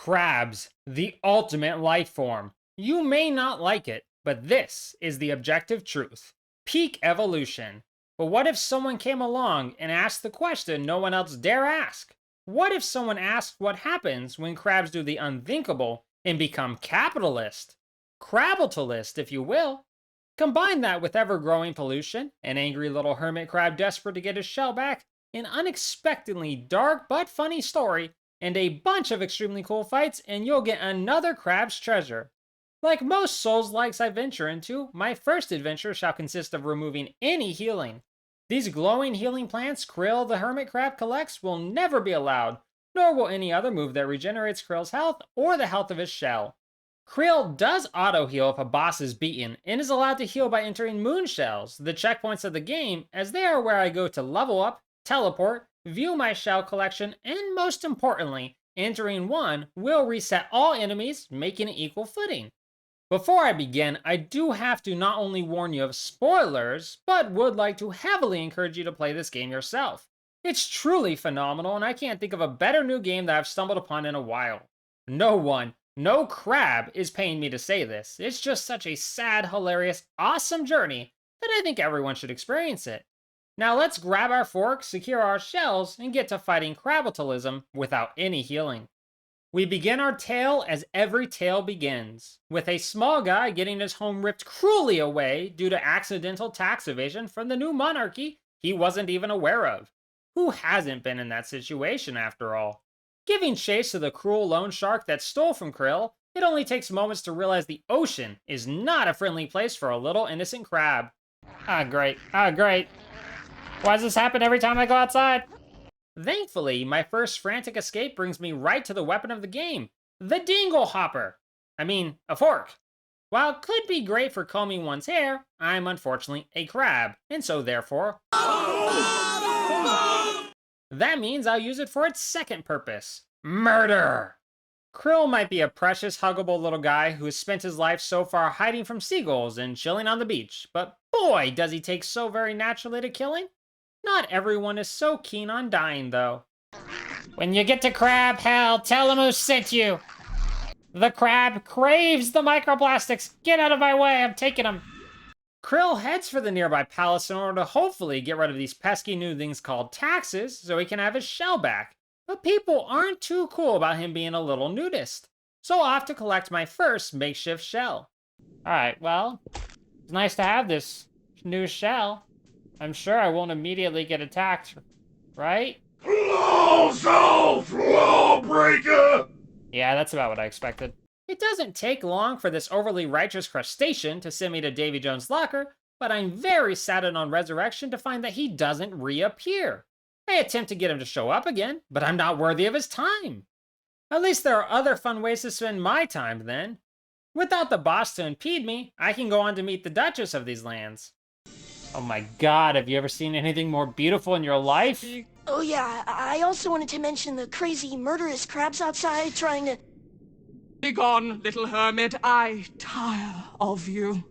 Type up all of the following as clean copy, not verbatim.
Crabs, the ultimate life form. You may not like it, but this is the objective truth. Peak evolution. But what if someone came along and asked the question no one else dare ask? What if someone asked what happens when crabs do the unthinkable and become capitalist? Crabitalism, if you will. Combine that with ever-growing pollution, an angry little hermit crab desperate to get his shell back, an unexpectedly dark but funny story, and a bunch of extremely cool fights, and you'll get another crab's treasure. Like most Souls-likes I venture into, my first adventure shall consist of removing any healing. These glowing healing plants Kril the hermit crab collects will never be allowed, nor will any other move that regenerates Kril's health or the health of his shell. Kril does auto-heal if a boss is beaten, and is allowed to heal by entering Moonsnails, the checkpoints of the game, as they are where I go to level up, teleport, view my shell collection, and most importantly, entering one will reset all enemies, making it equal footing. Before I begin, I do have to not only warn you of spoilers, but would like to heavily encourage you to play this game yourself. It's truly phenomenal, and I can't think of a better new game that I've stumbled upon in a while. No crab is paying me to say this. It's just such a sad, hilarious, awesome journey that I think everyone should experience it. Now let's grab our forks, secure our shells, and get to fighting Crabitalism without any healing. We begin our tale as every tale begins, with a small guy getting his home ripped cruelly away due to accidental tax evasion from the new monarchy he wasn't even aware of. Who hasn't been in that situation after all? Giving chase to the cruel loan shark that stole from Kril, it only takes moments to realize the ocean is not a friendly place for a little innocent crab. Great. Why does this happen every time I go outside? Thankfully, my first frantic escape brings me right to the weapon of the game, the dingle hopper. A fork. While it could be great for combing one's hair, I'm unfortunately a crab, and so therefore... That means I'll use it for its second purpose, murder. Kril might be a precious, huggable little guy who has spent his life so far hiding from seagulls and chilling on the beach, but boy, does he take so very naturally to killing. Not everyone is so keen on dying, though. When you get to crab hell, tell him who sent you. The crab craves the microplastics. Get out of my way, I'm taking them. Kril heads for the nearby palace in order to hopefully get rid of these pesky new things called taxes so he can have his shell back. But people aren't too cool about him being a little nudist. So I'll have to collect my first makeshift shell. Alright, well, it's nice to have this new shell. I'm sure I won't immediately get attacked, right? Colossal Lawbreaker! Yeah, that's about what I expected. It doesn't take long for this overly righteous crustacean to send me to Davy Jones' locker, but I'm very saddened on resurrection to find that he doesn't reappear. I attempt to get him to show up again, but I'm not worthy of his time. At least there are other fun ways to spend my time then. Without the boss to impede me, I can go on to meet the Duchess of these lands. Oh my god, have you ever seen anything more beautiful in your life? Oh yeah, I also wanted to mention the crazy murderous crabs outside trying to... Begone, little hermit, I tire of you.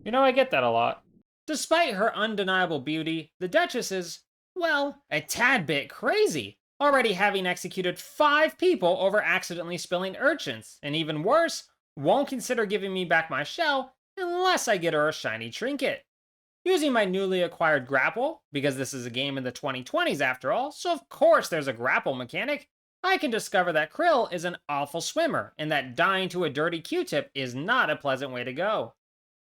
You know, I get that a lot. Despite her undeniable beauty, the Duchess is, well, a tad bit crazy, already having executed 5 people over accidentally spilling urchins, and even worse, won't consider giving me back my shell unless I get her a shiny trinket. Using my newly acquired grapple, because this is a game in the 2020s after all, so of course there's a grapple mechanic, I can discover that Kril is an awful swimmer, and that dying to a dirty Q-tip is not a pleasant way to go.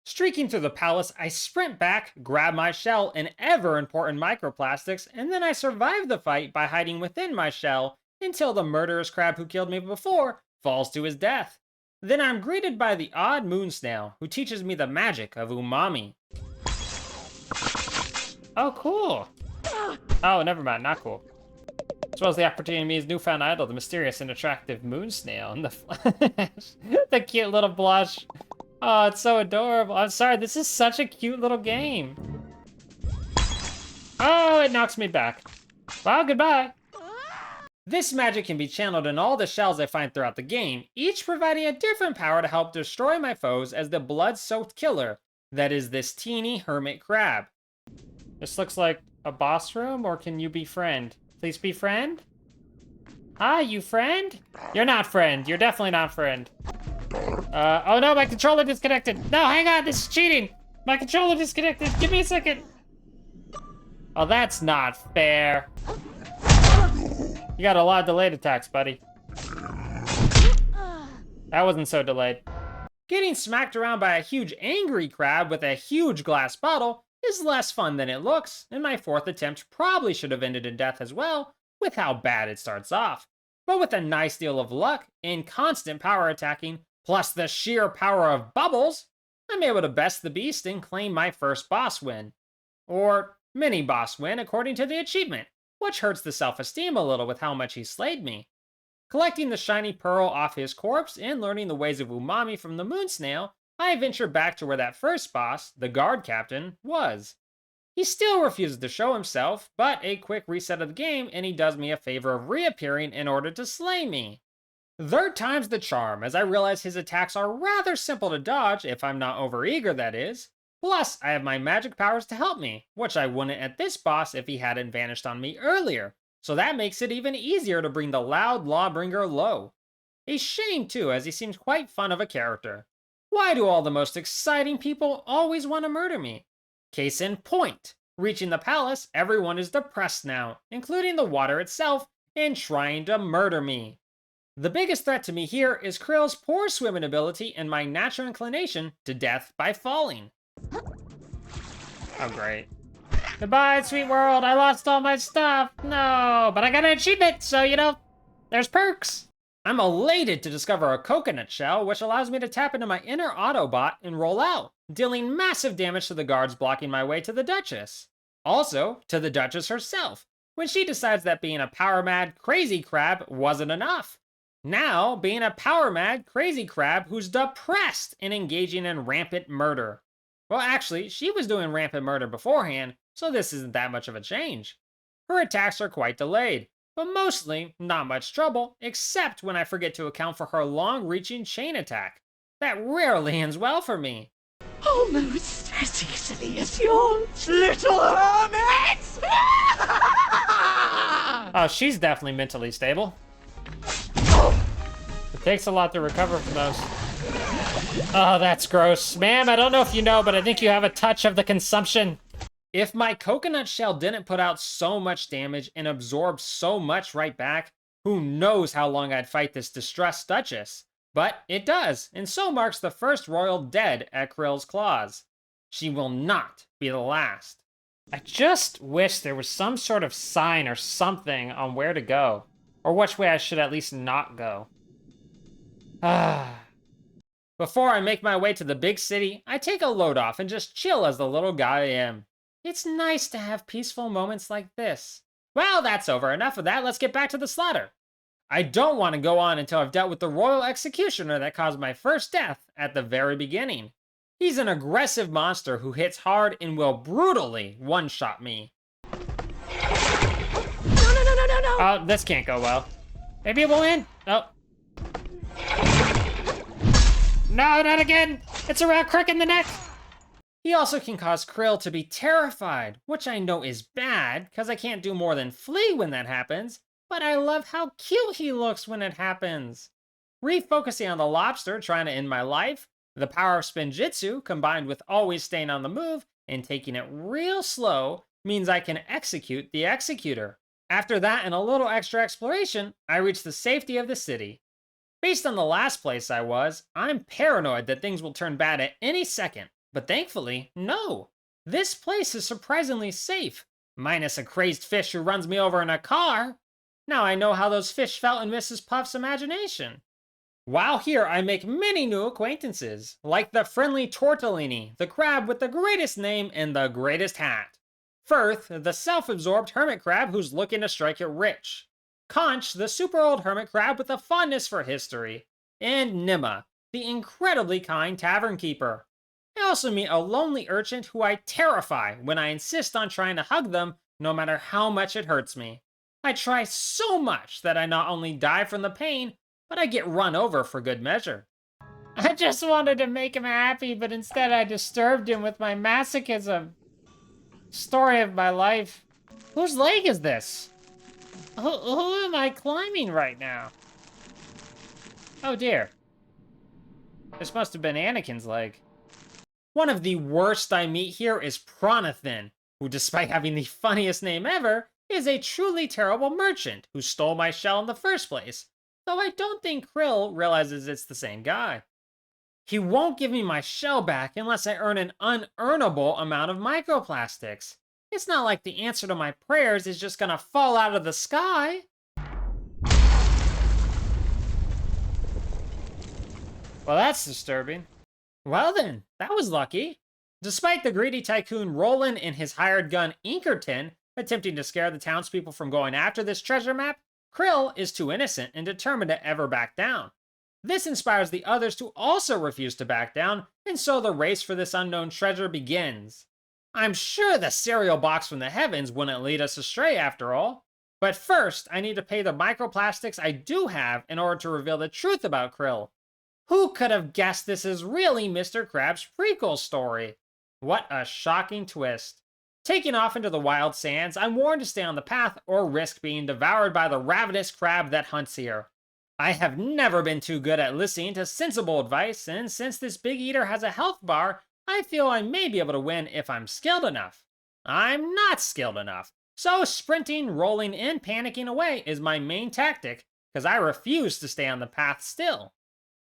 Streaking through the palace, I sprint back, grab my shell and ever-important microplastics, and then I survive the fight by hiding within my shell until the murderous crab who killed me before falls to his death. Then I'm greeted by the odd Moonsnail, who teaches me the magic of umami. Oh, cool. Oh, never mind, not cool. As well as the opportunity to meet his newfound idol, the mysterious and attractive Moonsnail in the flesh. The cute little blush. Oh, it's so adorable. I'm sorry, this is such a cute little game. Oh, it knocks me back. Well, goodbye. This magic can be channeled in all the shells I find throughout the game, each providing a different power to help destroy my foes as the blood-soaked killer that is this teeny hermit crab. This looks like a boss room, or can you befriend? Please befriend? Ah, you friend? You're not friend. You're definitely not friend. Oh no, my controller disconnected. No, hang on, this is cheating. My controller disconnected. Give me a second. Oh, that's not fair. You got a lot of delayed attacks, buddy. That wasn't so delayed. Getting smacked around by a huge angry crab with a huge glass bottle is less fun than it looks, and my fourth attempt probably should have ended in death as well, with how bad it starts off. But with a nice deal of luck and constant power attacking, plus the sheer power of bubbles, I'm able to best the beast and claim my first boss win. Or mini boss win according to the achievement, which hurts the self-esteem a little with how much he slayed me. Collecting the shiny pearl off his corpse and learning the ways of umami from the Moonsnail, I venture back to where that first boss, the guard captain, was. He still refuses to show himself, but a quick reset of the game and he does me a favor of reappearing in order to slay me. Third time's the charm, as I realize his attacks are rather simple to dodge if I'm not overeager, that is. Plus, I have my magic powers to help me, which I wouldn't at this boss if he hadn't vanished on me earlier, so that makes it even easier to bring the loud Lawbringer low. A shame too, as he seems quite fun of a character. Why do all the most exciting people always want to murder me? Case in point, reaching the palace, everyone is depressed now, including the water itself, and trying to murder me. The biggest threat to me here is Kril's poor swimming ability and my natural inclination to death by falling. Oh great. Goodbye, sweet world, I lost all my stuff. No, but I got an achievement, so you know, there's perks. I'm elated to discover a coconut shell, which allows me to tap into my inner Autobot and roll out, dealing massive damage to the guards blocking my way to the Duchess. Also, to the Duchess herself, when she decides that being a power-mad, crazy crab wasn't enough. Now, being a power-mad, crazy crab who's depressed and engaging in rampant murder. Well, actually, she was doing rampant murder beforehand, so this isn't that much of a change. Her attacks are quite delayed, but mostly not much trouble, except when I forget to account for her long-reaching chain attack. That rarely ends well for me. Almost as easily as your little hermit! Oh, she's definitely mentally stable. It takes a lot to recover from those. Oh, that's gross. Ma'am, I don't know if you know, but I think you have a touch of the consumption. If my coconut shell didn't put out so much damage and absorb so much right back, who knows how long I'd fight this distressed Duchess. But it does, and so marks the first royal dead at Kril's claws. She will not be the last. I just wish there was some sort of sign or something on where to go, or which way I should at least not go. Before I make my way to the big city, I take a load off and just chill as the little guy I am. It's nice to have peaceful moments like this. Well, that's over. Enough of that. Let's get back to the slaughter. I don't want to go on until I've dealt with the royal executioner that caused my first death at the very beginning. He's an aggressive monster who hits hard and will brutally one-shot me. No. Oh, this can't go well. Maybe it will end. Oh. No, not again! It's a round crick in the neck! He also can cause Kril to be terrified, which I know is bad, because I can't do more than flee when that happens, but I love how cute he looks when it happens. Refocusing on the lobster trying to end my life, the power of Spinjitzu combined with always staying on the move and taking it real slow means I can execute the executor. After that and a little extra exploration, I reach the safety of the city. Based on the last place I was, I'm paranoid that things will turn bad at any second. But thankfully, no. This place is surprisingly safe, minus a crazed fish who runs me over in a car. Now I know how those fish felt in Mrs. Puff's imagination. While here, I make many new acquaintances, like the friendly Tortellini, the crab with the greatest name and the greatest hat. Firth, the self-absorbed hermit crab who's looking to strike it rich. Conch, the super old hermit crab with a fondness for history. And Nimma, the incredibly kind tavern keeper. I also meet a lonely urchin who I terrify when I insist on trying to hug them, no matter how much it hurts me. I try so much that I not only die from the pain, but I get run over for good measure. I just wanted to make him happy, but instead I disturbed him with my masochism. Story of my life. Whose leg is this? Who am I climbing right now? Oh dear. This must have been Anakin's leg. One of the worst I meet here is Pronathan, who, despite having the funniest name ever, is a truly terrible merchant who stole my shell in the first place, though I don't think Kril realizes it's the same guy. He won't give me my shell back unless I earn an unearnable amount of microplastics. It's not like the answer to my prayers is just gonna fall out of the sky. Well, that's disturbing. Well then, that was lucky. Despite the greedy tycoon Roland and his hired gun Inkerton attempting to scare the townspeople from going after this treasure map, Kril is too innocent and determined to ever back down. This inspires the others to also refuse to back down, and so the race for this unknown treasure begins. I'm sure the cereal box from the heavens wouldn't lead us astray after all. But first, I need to pay the microplastics I do have in order to reveal the truth about Kril. Who could have guessed this is really Mr. Crab's prequel story? What a shocking twist. Taking off into the wild sands, I'm warned to stay on the path or risk being devoured by the ravenous crab that hunts here. I have never been too good at listening to sensible advice, and since this big eater has a health bar, I feel I may be able to win if I'm skilled enough. I'm not skilled enough, so sprinting, rolling, and panicking away is my main tactic, because I refuse to stay on the path still.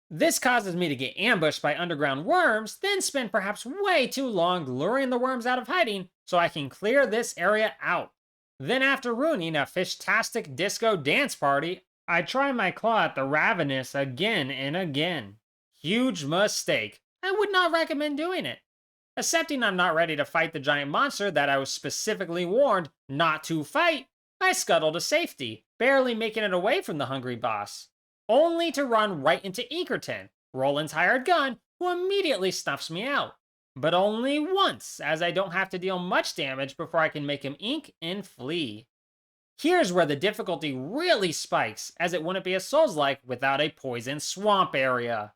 This causes me to get ambushed by underground worms, then spend perhaps way too long luring the worms out of hiding so I can clear this area out. Then after ruining a fish-tastic disco dance party, I try my claw at the ravenous again and again. Huge mistake. I would not recommend doing it. Accepting I'm not ready to fight the giant monster that I was specifically warned not to fight, I scuttle to safety, barely making it away from the hungry boss. Only to run right into Inkerton, Roland's hired gun, who immediately snuffs me out. But only once, as I don't have to deal much damage before I can make him ink and flee. Here's where the difficulty really spikes, as it wouldn't be a Souls-like without a poison swamp area.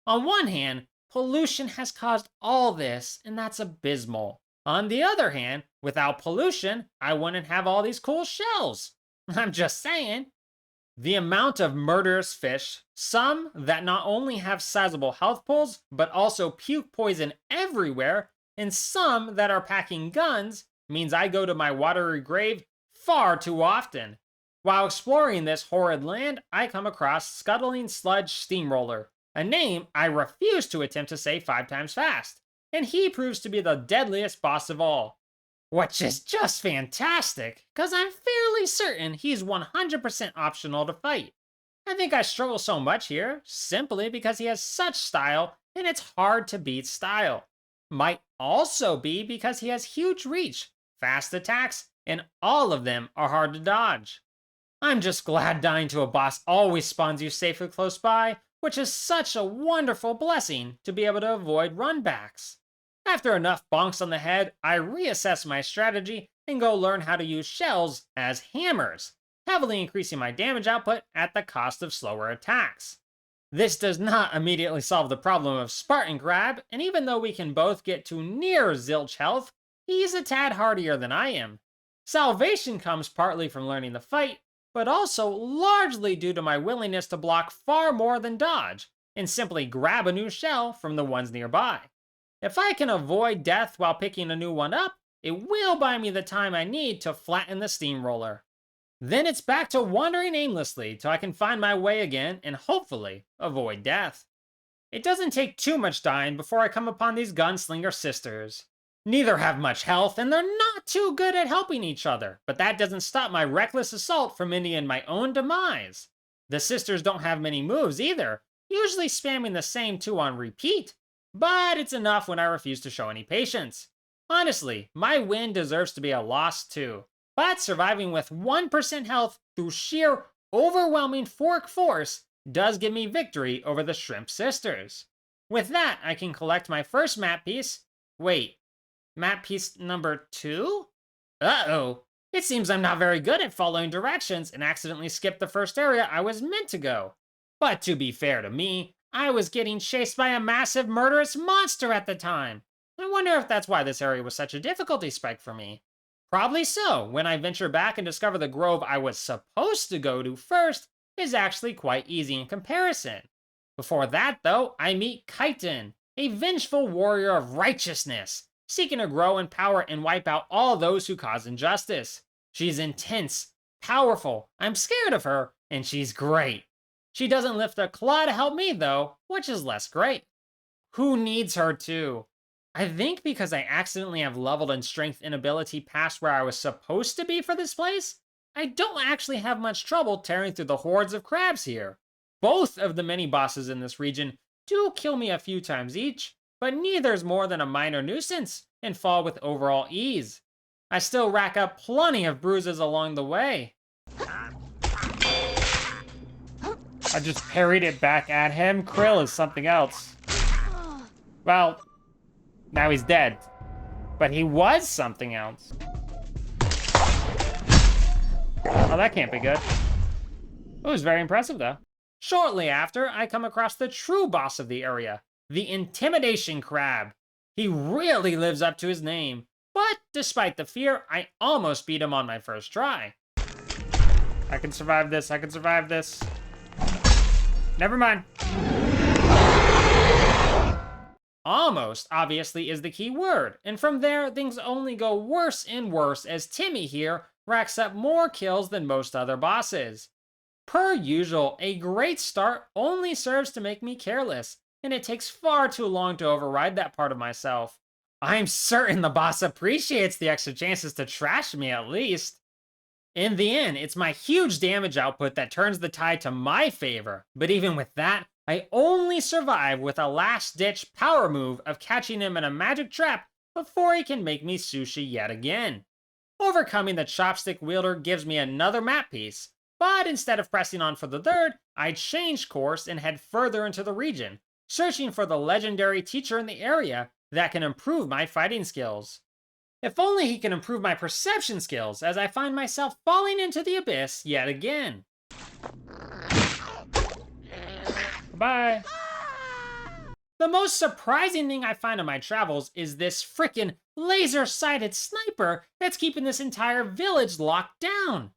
On one hand, pollution has caused all this, and that's abysmal. On the other hand, without pollution, I wouldn't have all these cool shells. I'm just saying. The amount of murderous fish, some that not only have sizable health pools, but also puke poison everywhere, and some that are packing guns, means I go to my watery grave far too often. While exploring this horrid land, I come across Scuttling Sludge Steamroller, a name I refuse to attempt to say 5 times fast, and he proves to be the deadliest boss of all. Which is just fantastic, because I'm fairly certain he's 100% optional to fight. I think I struggle so much here, simply because he has such style, and it's hard to beat style. Might also be because he has huge reach, fast attacks, and all of them are hard to dodge. I'm just glad dying to a boss always spawns you safely close by, which is such a wonderful blessing to be able to avoid runbacks. After enough bonks on the head, I reassess my strategy and go learn how to use shells as hammers, heavily increasing my damage output at the cost of slower attacks. This does not immediately solve the problem of Spartan Crab, and even though we can both get to near zilch health, he's a tad hardier than I am. Salvation comes partly from learning the fight, but also largely due to my willingness to block far more than dodge, and simply grab a new shell from the ones nearby. If I can avoid death while picking a new one up, it will buy me the time I need to flatten the steamroller. Then it's back to wandering aimlessly till I can find my way again and hopefully avoid death. It doesn't take too much dying before I come upon these gunslinger sisters. Neither have much health and they're not too good at helping each other, but that doesn't stop my reckless assault from ending in my own demise. The sisters don't have many moves either, usually spamming the same 2 on repeat. But it's enough when I refuse to show any patience. Honestly, my win deserves to be a loss too. But surviving with 1% health through sheer, overwhelming fork force does give me victory over the Shrimp Sisters. With that, I can collect my first map piece. Wait, map piece number 2? Uh-oh. It seems I'm not very good at following directions and accidentally skipped the first area I was meant to go. But to be fair to me, I was getting chased by a massive murderous monster at the time. I wonder if that's why this area was such a difficulty spike for me. Probably so, when I venture back and discover the grove I was supposed to go to first is actually quite easy in comparison. Before that, though, I meet Chitin, a vengeful warrior of righteousness, seeking to grow in power and wipe out all those who cause injustice. She's intense, powerful, I'm scared of her, and she's great. She doesn't lift a claw to help me, though, which is less great. Who needs her to? I think because I accidentally have leveled in strength and ability past where I was supposed to be for this place, I don't actually have much trouble tearing through the hordes of crabs here. Both of the mini bosses in this region do kill me a few times each, but neither's more than a minor nuisance and fall with overall ease. I still rack up plenty of bruises along the way. I just parried it back at him. Kril is something else. Well, now he's dead. But he was something else. Oh, that can't be good. It was very impressive, though. Shortly after, I come across the true boss of the area, the Intimidation Crab. He really lives up to his name, but despite the fear, I almost beat him on my first try. I can survive this, I can survive this. Never mind. Almost, obviously, is the key word, and from there, things only go worse and worse as Timmy here racks up more kills than most other bosses. Per usual, a great start only serves to make me careless, and it takes far too long to override that part of myself. I'm certain the boss appreciates the extra chances to trash me at least. In the end, it's my huge damage output that turns the tide to my favor, but even with that, I only survive with a last-ditch power move of catching him in a magic trap before he can make me sushi yet again. Overcoming the chopstick wielder gives me another map piece, but instead of pressing on for the third, I change course and head further into the region, searching for the legendary teacher in the area that can improve my fighting skills. If only he can improve my perception skills as I find myself falling into the abyss yet again. Bye. The most surprising thing I find in my travels is this frickin' laser-sighted sniper that's keeping this entire village locked down.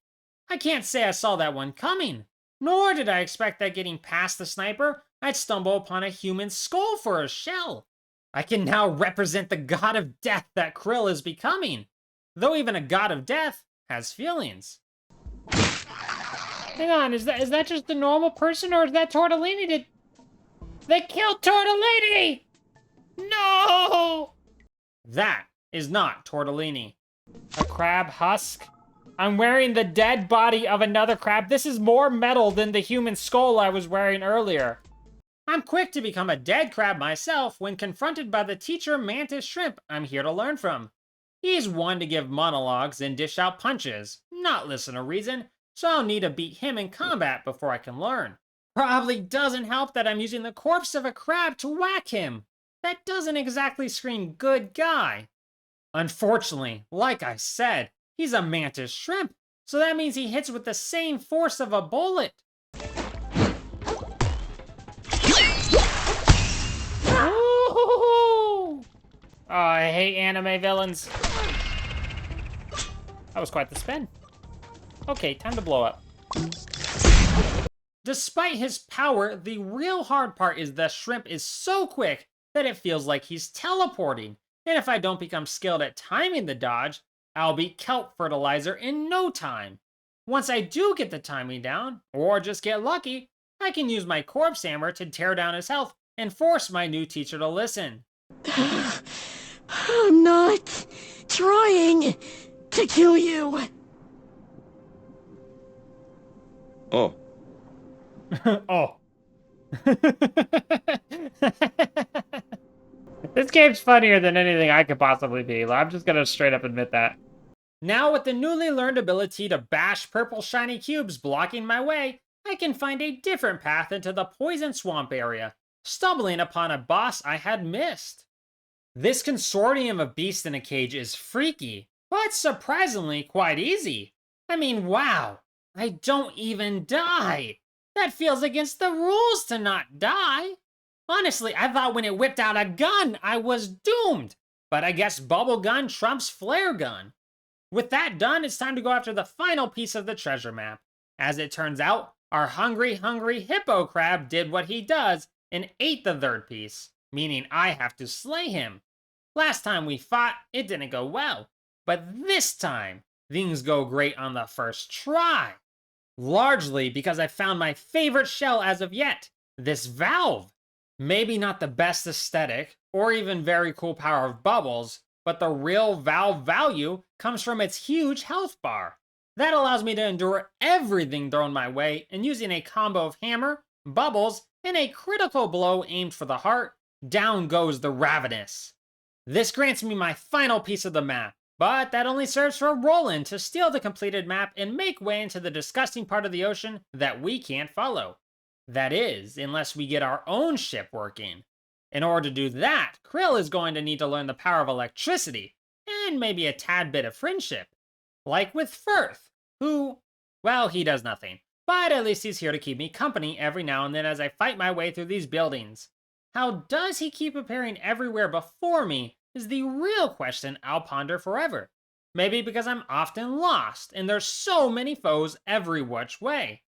I can't say I saw that one coming, nor did I expect that getting past the sniper, I'd stumble upon a human skull for a shell. I can now represent the god of death that Kril is becoming, though even a god of death has feelings. Hang on, is that just the normal person, or is that Tortellini? They killed Tortellini! No! That is not Tortellini. A crab husk? I'm wearing the dead body of another crab. This is more metal than the human skull I was wearing earlier. I'm quick to become a dead crab myself when confronted by the teacher mantis shrimp I'm here to learn from. He's one to give monologues and dish out punches, not listen to reason, so I'll need to beat him in combat before I can learn. Probably doesn't help that I'm using the corpse of a crab to whack him. That doesn't exactly scream good guy. Unfortunately, like I said, he's a mantis shrimp, so that means he hits with the same force of a bullet. Ooh! Oh, I hate anime villains. That was quite the spin. Okay, time to blow up. Despite his power, the real hard part is the shrimp is so quick that it feels like he's teleporting. And if I don't become skilled at timing the dodge, I'll be kelp fertilizer in no time. Once I do get the timing down, or just get lucky, I can use my corpse hammer to tear down his health and force my new teacher to listen. I'm not trying to kill you. Oh. Oh. This game's funnier than anything I could possibly be. I'm just gonna straight up admit that. Now with the newly learned ability to bash purple shiny cubes blocking my way, I can find a different path into the poison swamp area, stumbling upon a boss I had missed. This consortium of beasts in a cage is freaky, but surprisingly quite easy. I mean, wow, I don't even die. That feels against the rules to not die. Honestly, I thought when it whipped out a gun, I was doomed. But I guess bubble gun trumps flare gun. With that done, it's time to go after the final piece of the treasure map. As it turns out, our hungry hippo crab did what he does and ate the third piece, meaning I have to slay him. Last time we fought, it didn't go well, but this time, things go great on the first try. Largely because I found my favorite shell as of yet, this valve. Maybe not the best aesthetic, or even very cool power of bubbles, but the real valve value comes from its huge health bar. That allows me to endure everything thrown my way, and using a combo of hammer, bubbles, and a critical blow aimed for the heart, down goes the Ravenous. This grants me my final piece of the map, but that only serves for Roland to steal the completed map and make way into the disgusting part of the ocean that we can't follow. That is, unless we get our own ship working. In order to do that, Kril is going to need to learn the power of electricity, and maybe a tad bit of friendship. Like with Firth, who, well, he does nothing, but at least he's here to keep me company every now and then as I fight my way through these buildings. How does he keep appearing everywhere before me is the real question I'll ponder forever. Maybe because I'm often lost, and there's so many foes every which way.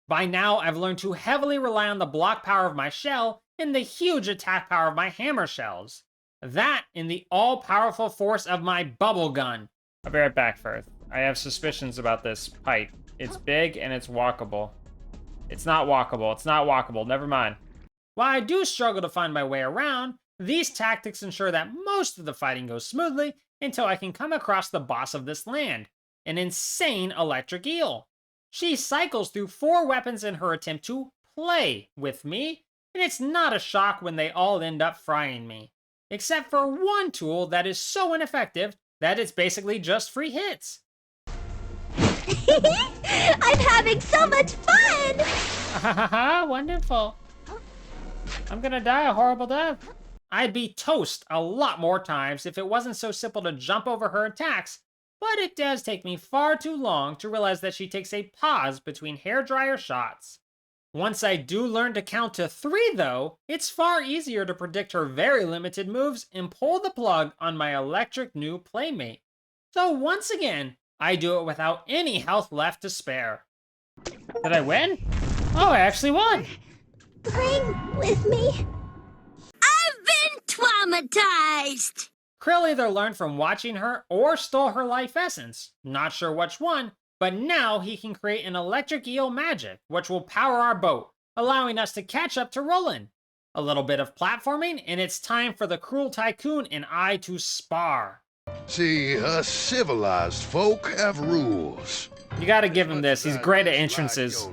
By now, I've learned to heavily rely on the block power of my shell and the huge attack power of my hammer shells. That and the all-powerful force of my bubble gun. I'll be right back, Firth. I have suspicions about this pipe. It's big and it's walkable. It's not walkable. It's not walkable. Never mind. While I do struggle to find my way around, these tactics ensure that most of the fighting goes smoothly until I can come across the boss of this land, an insane electric eel. She cycles through 4 weapons in her attempt to play with me, and it's not a shock when they all end up frying me. Except for one tool that is so ineffective that it's basically just free hits. I'm having so much fun! Haha, wonderful. I'm gonna die a horrible death. I'd be toast a lot more times if it wasn't so simple to jump over her attacks, but it does take me far too long to realize that she takes a pause between hairdryer shots. Once I do learn to count to 3 though, it's far easier to predict her very limited moves and pull the plug on my electric new playmate. So once again, I do it without any health left to spare. Did I win? Oh, I actually won! Bring with me. I've been traumatized! Kril either learned from watching her or stole her life essence. Not sure which one, but now he can create an electric eel magic, which will power our boat, allowing us to catch up to Roland. A little bit of platforming, and it's time for the cruel tycoon and I to spar. See, us civilized folk have rules. You gotta give him this, he's great at entrances.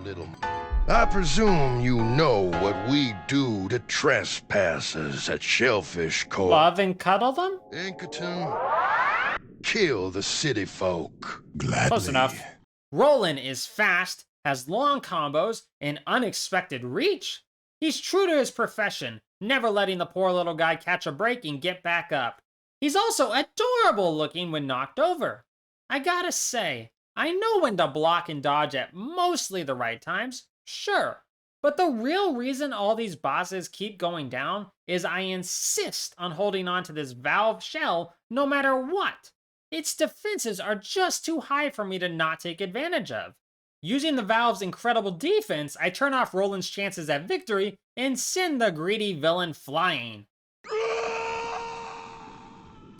I presume you know what we do to trespassers at Shellfish Cove. Love and cuddle them? Inkerton, kill the city folk. Gladly. Close enough. Roland is fast, has long combos, and unexpected reach. He's true to his profession, never letting the poor little guy catch a break and get back up. He's also adorable looking when knocked over. I gotta say, I know when to block and dodge at mostly the right times, sure. But the real reason all these bosses keep going down is I insist on holding on to this valve shell no matter what. Its defenses are just too high for me to not take advantage of. Using the valve's incredible defense, I turn off Roland's chances at victory and send the greedy villain flying.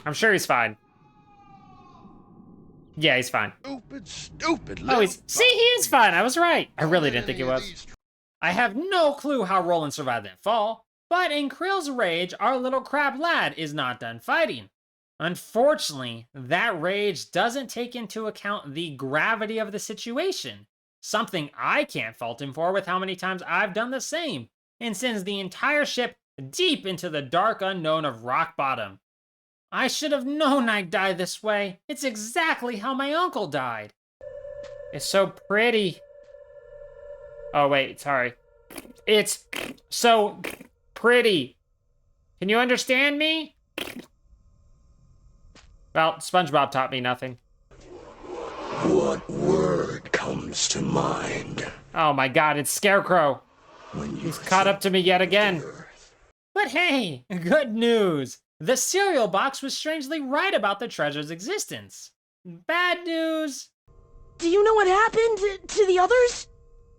I'm sure he's fine. Yeah, he's fine. Stupid. Oh, see, he is fine. I was right. I really didn't think he was. I have no clue how Roland survived that fall, but in Kril's rage, our little crab lad is not done fighting. Unfortunately, that rage doesn't take into account the gravity of the situation, something I can't fault him for with how many times I've done the same, and sends the entire ship deep into the dark unknown of rock bottom. I should have known I'd die this way. It's exactly how my uncle died. It's so pretty. Oh, wait, sorry. It's so pretty. Can you understand me? Well, SpongeBob taught me nothing. What word comes to mind? Oh my god, it's Scarecrow. When you He's caught up to me yet again. But hey, good news. The cereal box was strangely right about the treasure's existence. bad news. Do you know what happened to the others?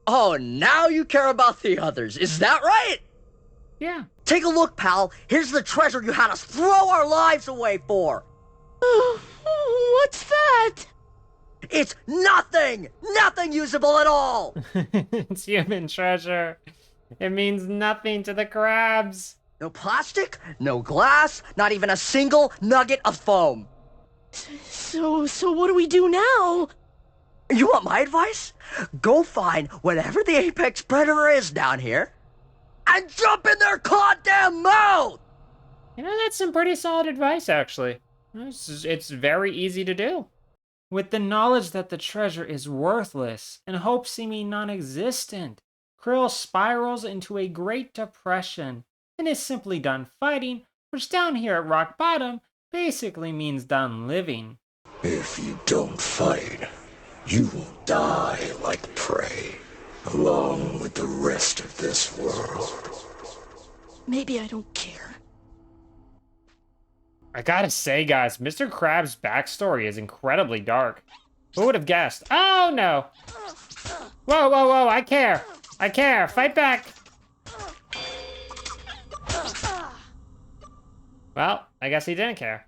Oh, now you care about the others. Is that right? Yeah. Take a look, pal. Here's the treasure you had us throw our lives away for. What's that? It's nothing! Nothing usable at all! It's human treasure. It means nothing to the crabs. No plastic, no glass, not even a single nugget of foam. So what do we do now? You want my advice? Go find whatever the apex predator is down here and jump in their goddamn mouth! You know, that's some pretty solid advice, actually. It's very easy to do. With the knowledge that the treasure is worthless and hope seeming non-existent, Kril spirals into a Great Depression and is simply done fighting, which down here at rock bottom basically means done living. If you don't fight, you will die like prey, along with the rest of this world. Maybe I don't care. I gotta say, guys, Mr. Crab's backstory is incredibly dark. Who would have guessed? Oh, no. Whoa, whoa, whoa, I care. I care. Fight back. Well, I guess he didn't care.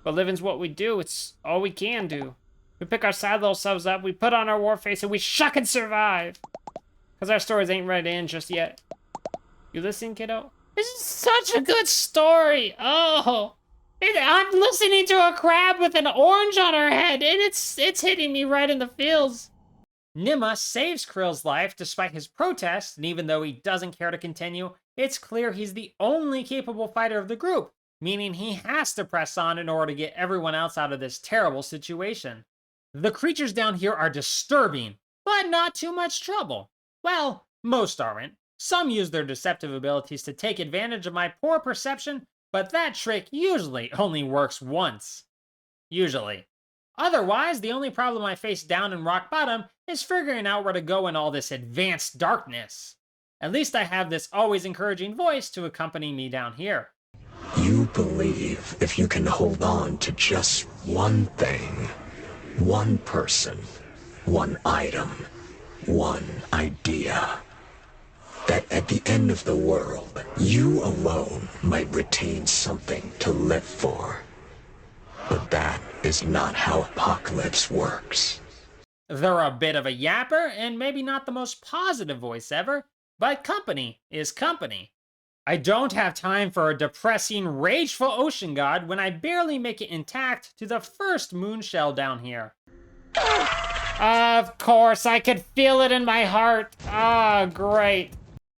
But living's what we do. It's all we can do. We pick our sad little selves up, we put on our war face, and we shuck and survive. Because our stories ain't ready to end just yet. You listening, kiddo? This is such a good story. Oh. I'm listening to a crab with an orange on her head, and it's hitting me right in the feels. Nima saves Kril's life despite his protest, and even though he doesn't care to continue, it's clear he's the only capable fighter of the group, meaning he has to press on in order to get everyone else out of this terrible situation. The creatures down here are disturbing, but not too much trouble. Well, most aren't. Some use their deceptive abilities to take advantage of my poor perception, but that trick usually only works once. Usually. Otherwise, the only problem I face down in rock bottom is figuring out where to go in all this advanced darkness. At least I have this always encouraging voice to accompany me down here. You believe if you can hold on to just one thing, one person, one item, one idea, that at the end of the world, you alone might retain something to live for. But that is not how apocalypse works. They're a bit of a yapper, and maybe not the most positive voice ever, but company is company. I don't have time for a depressing, rageful ocean god when I barely make it intact to the first moon shell down here. Of course, I could feel it in my heart. Ah, great.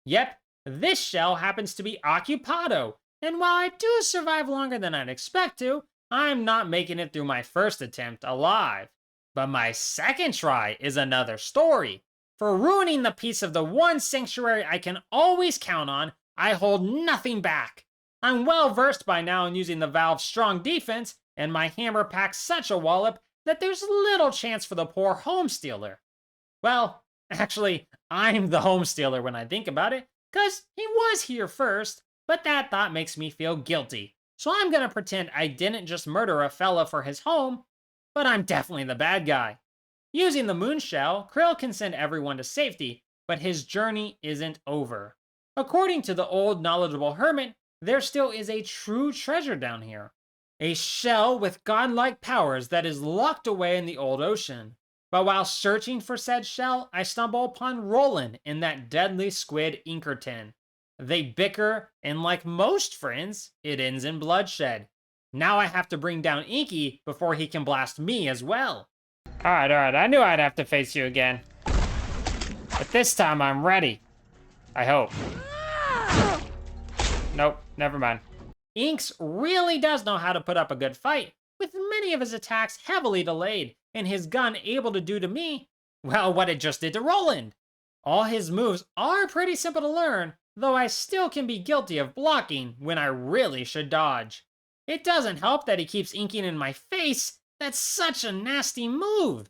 Yep, this shell happens to be Occupado, and while I do survive longer than I'd expect to, I'm not making it through my first attempt alive. But my second try is another story. For ruining the peace of the one sanctuary I can always count on, I hold nothing back. I'm well versed by now in using the Valve's strong defense, and my hammer packs such a wallop that there's little chance for the poor home stealer. Well, actually, I'm the home stealer when I think about it, cause he was here first, but that thought makes me feel guilty. So I'm gonna pretend I didn't just murder a fella for his home, but I'm definitely the bad guy. Using the moon shell, Kril can send everyone to safety, but his journey isn't over. According to the old knowledgeable hermit, there still is a true treasure down here. A shell with godlike powers that is locked away in the old ocean. But while searching for said shell, I stumble upon Roland in that deadly squid Inkerton. They bicker, and like most friends, it ends in bloodshed. Now I have to bring down Inky before he can blast me as well. Alright, I knew I'd have to face you again. But this time I'm ready. I hope. Nope, never mind. Inks really does know how to put up a good fight, with many of his attacks heavily delayed, and his gun able to do to me, well, what it just did to Roland. All his moves are pretty simple to learn, though I still can be guilty of blocking when I really should dodge. It doesn't help that he keeps inking in my face. That's such a nasty move.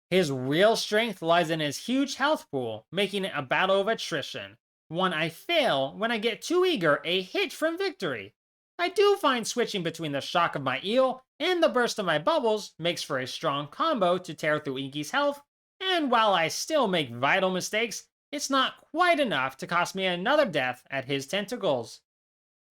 His real strength lies in his huge health pool, making it a battle of attrition. One I fail when I get too eager a hit from victory. I do find switching between the shock of my eel and the burst of my bubbles makes for a strong combo to tear through Inky's health, and while I still make vital mistakes, it's not quite enough to cost me another death at his tentacles.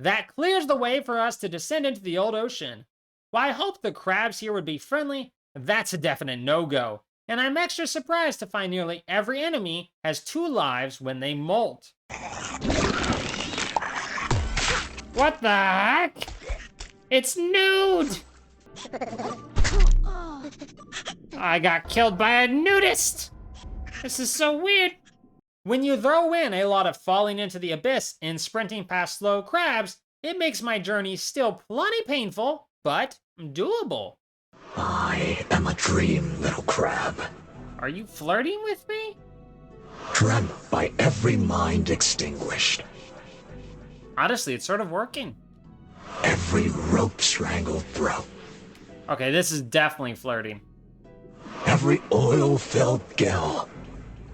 That clears the way for us to descend into the old ocean. While I hoped the crabs here would be friendly, that's a definite no-go, and I'm extra surprised to find nearly every enemy has 2 lives when they molt. What the heck? It's nude! I got killed by a nudist! This is so weird. When you throw in a lot of falling into the abyss and sprinting past slow crabs, it makes my journey still plenty painful, but doable. I am a dream, little crab. Are you flirting with me? Dreamt by every mind extinguished. Honestly, it's sort of working. Every rope strangled throat. Okay, this is definitely flirting. Every oil-filled gill.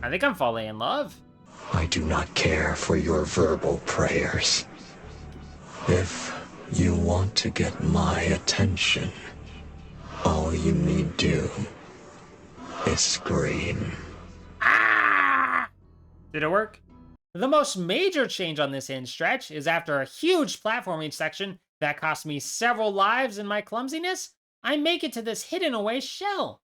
I think I'm falling in love. I do not care for your verbal prayers. If you want to get my attention, all you need do is scream. Ah! Did it work? The most major change on this end stretch is after a huge platforming section that cost me several lives in my clumsiness, I make it to this hidden away shell.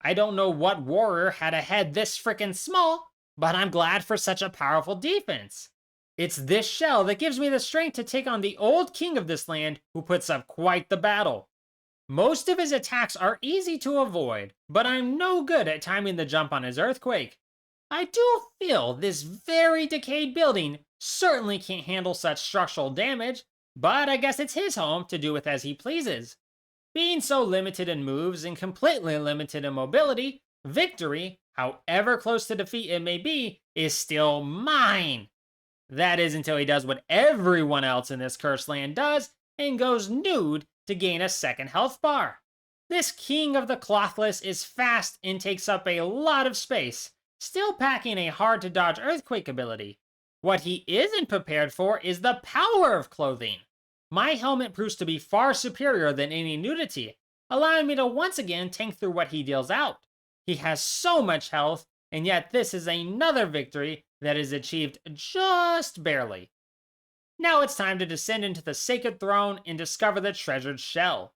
I don't know what warrior had a head this frickin' small, but I'm glad for such a powerful defense. It's this shell that gives me the strength to take on the old king of this land who puts up quite the battle. Most of his attacks are easy to avoid, but I'm no good at timing the jump on his earthquake. I do feel this very decayed building certainly can't handle such structural damage, but I guess it's his home to do with as he pleases. Being so limited in moves and completely limited in mobility, victory, however close to defeat it may be, is still mine. That is until he does what everyone else in this cursed land does and goes nude to gain a second health bar. This king of the clothless is fast and takes up a lot of space, still packing a hard-to-dodge earthquake ability. What he isn't prepared for is the power of clothing. My helmet proves to be far superior than any nudity, allowing me to once again tank through what he deals out. He has so much health, and yet this is another victory that is achieved just barely. Now it's time to descend into the sacred throne and discover the treasured shell.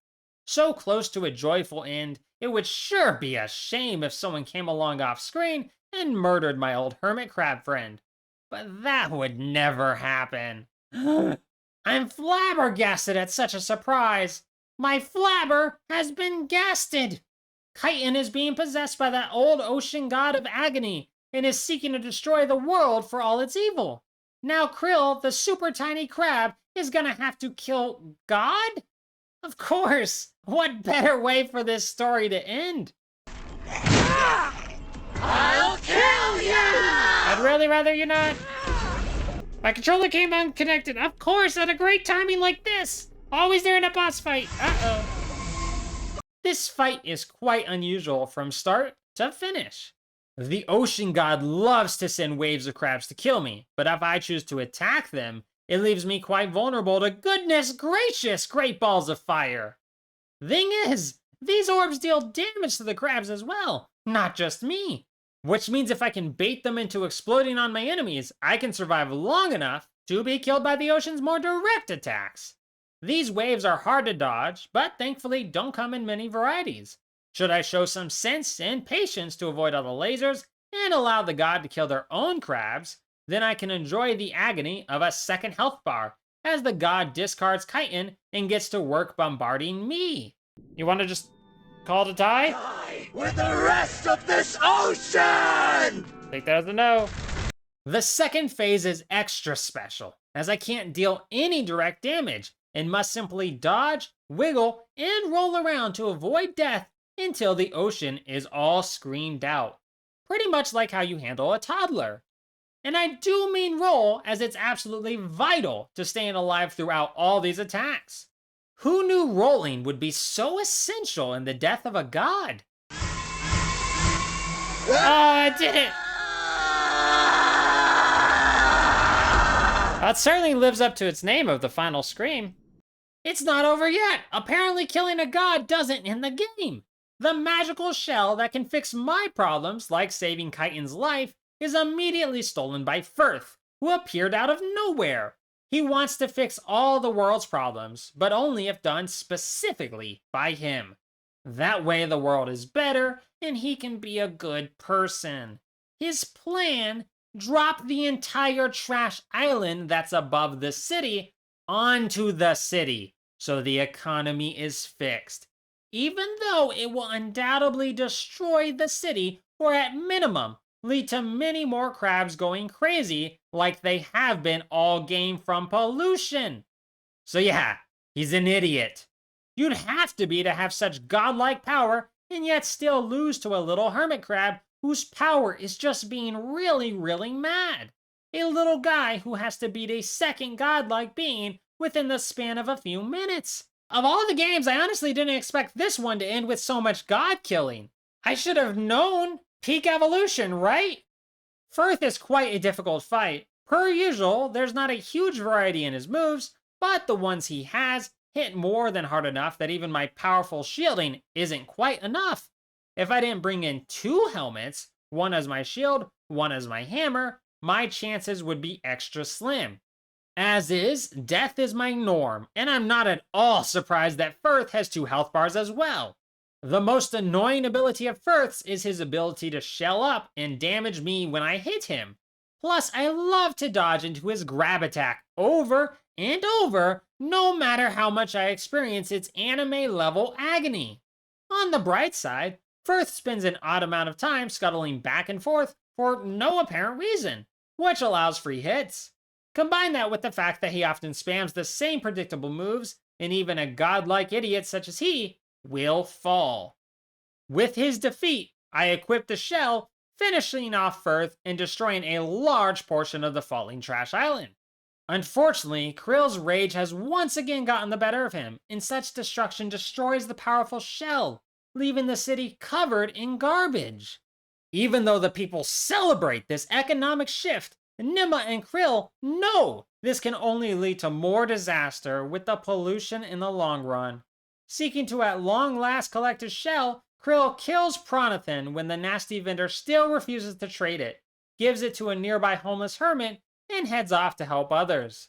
So close to a joyful end, it would sure be a shame if someone came along off screen and murdered my old hermit crab friend. But that would never happen. I'm flabbergasted at such a surprise. My flabber has been gasted. Chitin is being possessed by that old ocean god of agony and is seeking to destroy the world for all its evil. Now Kril, the super tiny crab, is gonna have to kill God? Of course! What better way for this story to end? I'll kill you! I'd really rather you not. My controller came unconnected. Of course, at a great timing like this. Always there in a boss fight. Uh-oh. This fight is quite unusual from start to finish. The ocean god loves to send waves of crabs to kill me, but if I choose to attack them, it leaves me quite vulnerable to goodness gracious great balls of fire. Thing is, these orbs deal damage to the crabs as well, not just me. Which means if I can bait them into exploding on my enemies, I can survive long enough to be killed by the ocean's more direct attacks. These waves are hard to dodge, but thankfully don't come in many varieties. Should I show some sense and patience to avoid all the lasers and allow the god to kill their own crabs, then I can enjoy the agony of a second health bar as the god discards chitin and gets to work bombarding me. You want to just call it a tie? Die with the rest of this ocean! Take that as a no. The second phase is extra special, as I can't deal any direct damage and must simply dodge, wiggle, and roll around to avoid death until the ocean is all screamed out. Pretty much like how you handle a toddler. And I do mean roll, as it's absolutely vital to staying alive throughout all these attacks. Who knew rolling would be so essential in the death of a god? Oh, I did it! That certainly lives up to its name of the final scream. It's not over yet. Apparently killing a god doesn't end the game. The magical shell that can fix my problems, like saving Chitin's life, is immediately stolen by Firth, who appeared out of nowhere. He wants to fix all the world's problems, but only if done specifically by him. That way the world is better, and he can be a good person. His plan: drop the entire trash island that's above the city onto the city, so the economy is fixed. Even though it will undoubtedly destroy the city, or at minimum, lead to many more crabs going crazy like they have been all game from pollution. So yeah, he's an idiot. You'd have to have such godlike power and yet still lose to a little hermit crab whose power is just being really, really mad. A little guy who has to beat a second godlike being within the span of a few minutes. Of all the games, I honestly didn't expect this one to end with so much god killing. I should have known. Peak evolution, right? Firth is quite a difficult fight. Per usual, there's not a huge variety in his moves, but the ones he has hit more than hard enough that even my powerful shielding isn't quite enough. If I didn't bring in 2 helmets, one as my shield, one as my hammer, my chances would be extra slim. As is, death is my norm, and I'm not at all surprised that Firth has 2 health bars as well. The most annoying ability of Firth's is his ability to shell up and damage me when I hit him. Plus, I love to dodge into his grab attack over and over, no matter how much I experience its anime level agony. On the bright side, Firth spends an odd amount of time scuttling back and forth for no apparent reason, which allows free hits. Combine that with the fact that he often spams the same predictable moves, and even a godlike idiot such as he will fall. With his defeat, I equip the shell, finishing off Firth and destroying a large portion of the falling trash island. Unfortunately, Kril's rage has once again gotten the better of him, and such destruction destroys the powerful shell, leaving the city covered in garbage. Even though the people celebrate this economic shift, Nima and Kril know this can only lead to more disaster with the pollution in the long run. Seeking to at long last collect his shell, Kril kills Pronathan when the nasty vendor still refuses to trade it, gives it to a nearby homeless hermit, and heads off to help others.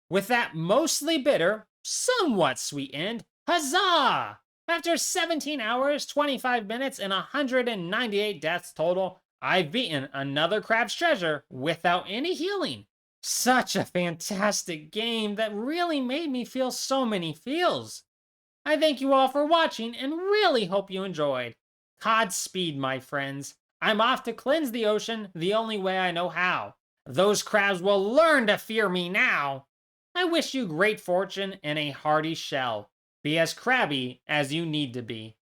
With that mostly bitter, somewhat sweet end, huzzah! After 17 hours, 25 minutes, and 198 deaths total, I've beaten another Crab's Treasure without any healing. Such a fantastic game that really made me feel so many feels. I thank you all for watching and really hope you enjoyed. Godspeed, my friends. I'm off to cleanse the ocean the only way I know how. Those crabs will learn to fear me now. I wish you great fortune and a hearty shell. Be as crabby as you need to be.